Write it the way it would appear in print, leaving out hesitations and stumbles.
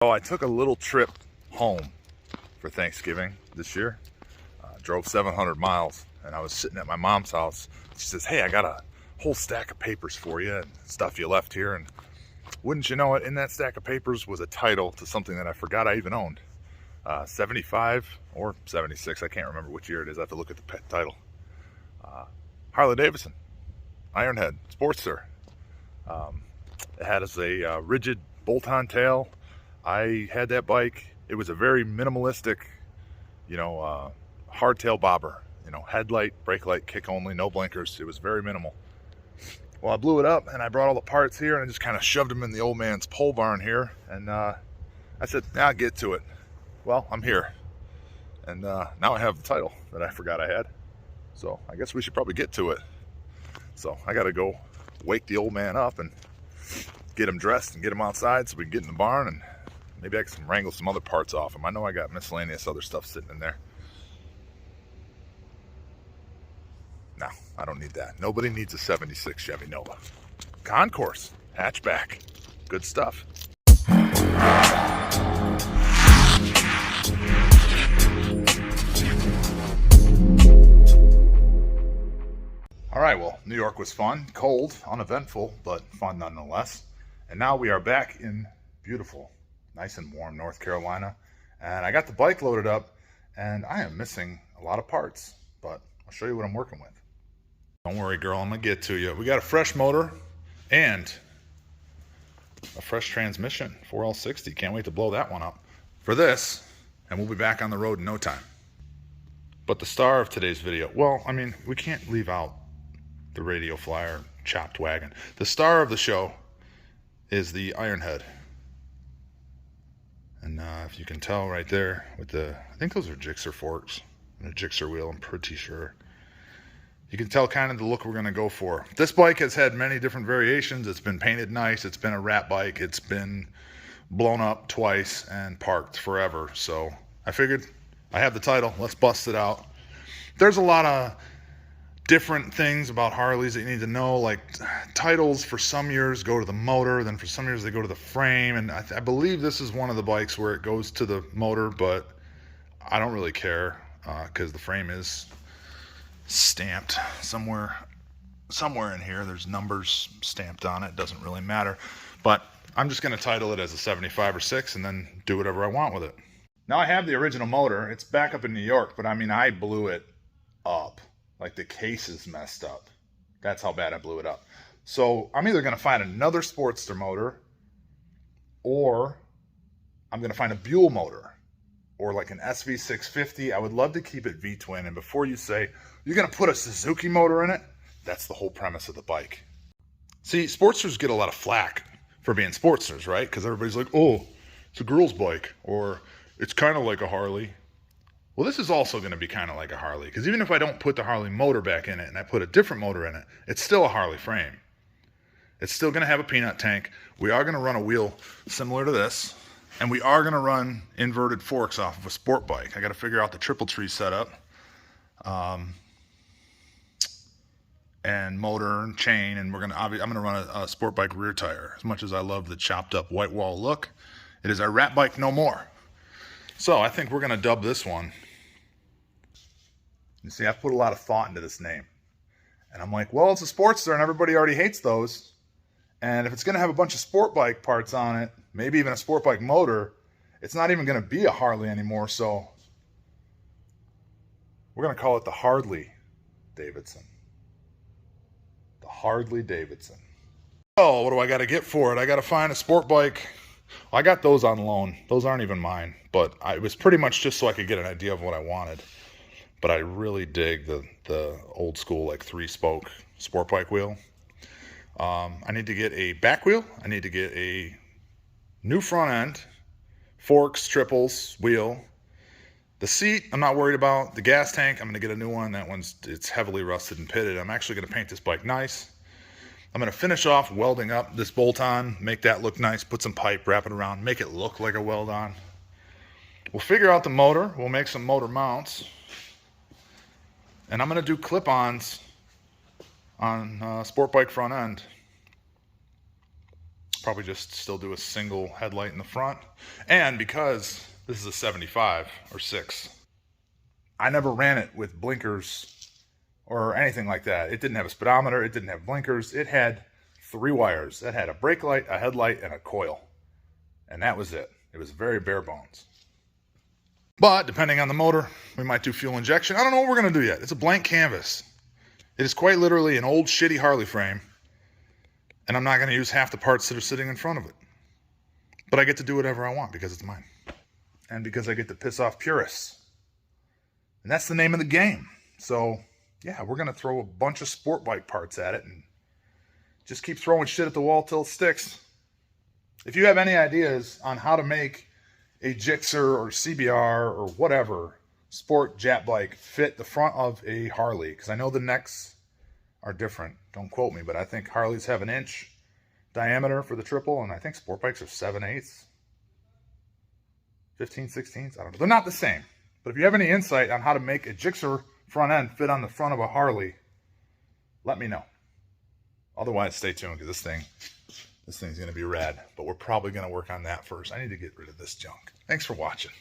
So I took a little trip home for Thanksgiving this year. Drove 700 miles and I was sitting at my mom's house. She says, "Hey, I got a whole stack of papers for you and stuff you left here." And wouldn't you know it, in that stack of papers was a title to something that I forgot I even owned. 75 or 76, I can't remember which year it is. I have to look at the title. Harley Davidson, Ironhead Sportster. It had as a rigid bolt-on tail. I had that bike. It was a very minimalistic, hardtail bobber. Headlight, brake light, kick only, no blinkers. It was very minimal. Well, I blew it up and I brought all the parts here and I just kind of shoved them in the old man's pole barn here. And I said, "I'll get to it." Well, I'm here. And now I have the title that I forgot I had. So I guess we should probably get to it. So I got to go wake the old man up and get him dressed and get him outside so we can get in the barn, and maybe I can wrangle some other parts off him. I know I got miscellaneous other stuff sitting in there. No, I don't need that. Nobody needs a 76 Chevy Nova. Concourse, hatchback, good stuff. All right, well, New York was fun, cold, uneventful, but fun nonetheless. And now we are back in beautiful, nice and warm North Carolina. And I got the bike loaded up, and I am missing a lot of parts, but I'll show you what I'm working with. Don't worry, girl, I'm gonna get to you. We got a fresh motor and a fresh transmission, 4L60. Can't wait to blow that one up for this, and we'll be back on the road in no time. But the star of today's video, well, I mean, we can't leave out the radio flyer chopped wagon. The star of the show is the Ironhead. And if you can tell right there with I think those are Gixxer forks and a Gixxer wheel, I'm pretty sure. You can tell kind of the look we're going to go for. This bike has had many different variations. It's been painted nice. It's been a rat bike. It's been blown up twice and parked forever. So I figured I have the title. Let's bust it out. There's a lot of different things about Harleys that you need to know, like titles for some years go to the motor, then for some years they go to the frame, and I believe this is one of the bikes where it goes to the motor, but I don't really care because the frame is stamped somewhere in here. There's numbers stamped on it. Doesn't really matter, but I'm just going to title it as a 75 or 6 and then do whatever I want with it. Now I have the original motor. It's back up in New York, but I mean, I blew it up. Like the case is messed up. That's how bad I blew it up. So I'm either going to find another Sportster motor, or I'm going to find a Buell motor, or like an SV650. I would love to keep it V-twin. And before you say, "You're going to put a Suzuki motor in it," that's the whole premise of the bike. See, Sportsters get a lot of flack for being Sportsters, right? Because everybody's like, "Oh, it's a girl's bike," or "It's kind of like a Harley." Well, this is also going to be kind of like a Harley, because even if I don't put the Harley motor back in it and I put a different motor in it, it's still a Harley frame. It's still going to have a peanut tank. We are going to run a wheel similar to this, and we are going to run inverted forks off of a sport bike. I got to figure out the triple tree setup, and motor and chain, and I'm going to run a sport bike rear tire. As much as I love the chopped up white wall look, it is our rat bike no more. So I think we're going to dub this one. You see, I've put a lot of thought into this name. And I'm like, well, it's a Sportster and everybody already hates those. And if it's going to have a bunch of sport bike parts on it, maybe even a sport bike motor, it's not even going to be a Harley anymore. So we're going to call it the Harley Davidson. The Harley Davidson. Oh, what do I got to get for it? I got to find a sport bike. Well, I got those on loan. Those aren't even mine. But it was pretty much just so I could get an idea of what I wanted. But I really dig the old school, like 3-spoke sport bike wheel. I need to get a back wheel. I need to get a new front end, forks, triples, wheel. The seat, I'm not worried about. The gas tank, I'm going to get a new one. It's heavily rusted and pitted. I'm actually going to paint this bike nice. I'm going to finish off welding up this bolt-on, make that look nice, put some pipe, wrap it around, make it look like a weld-on. We'll figure out the motor. We'll make some motor mounts. And I'm going to do clip-ons on sport bike front end. probably just still do a single headlight in the front. And because this is a 75 or 6, I never ran it with blinkers or anything like that. It didn't have a speedometer. It didn't have blinkers. It had 3 wires. It had a brake light, a headlight, and a coil. And that was it. It was very bare bones. But depending on the motor, we might do fuel injection. I don't know what we're going to do yet. It's a blank canvas. It is quite literally an old shitty Harley frame. And I'm not going to use half the parts that are sitting in front of it. But I get to do whatever I want because it's mine. And because I get to piss off purists. And that's the name of the game. So, yeah, we're going to throw a bunch of sport bike parts at it and just keep throwing shit at the wall till it sticks. If you have any ideas on how to make a Gixxer or CBR or whatever sport jet bike fit the front of a Harley, because I know the necks are different. Don't quote me, but I think Harleys have an inch diameter for the triple, and I think sport bikes are 7/8, 15/16. I don't know. They're not the same. But if you have any insight on how to make a Gixxer front end fit on the front of a Harley, let me know. Otherwise, stay tuned, because this thing's going to be rad. But we're probably going to work on that first. I need to get rid of this junk. Thanks for watching.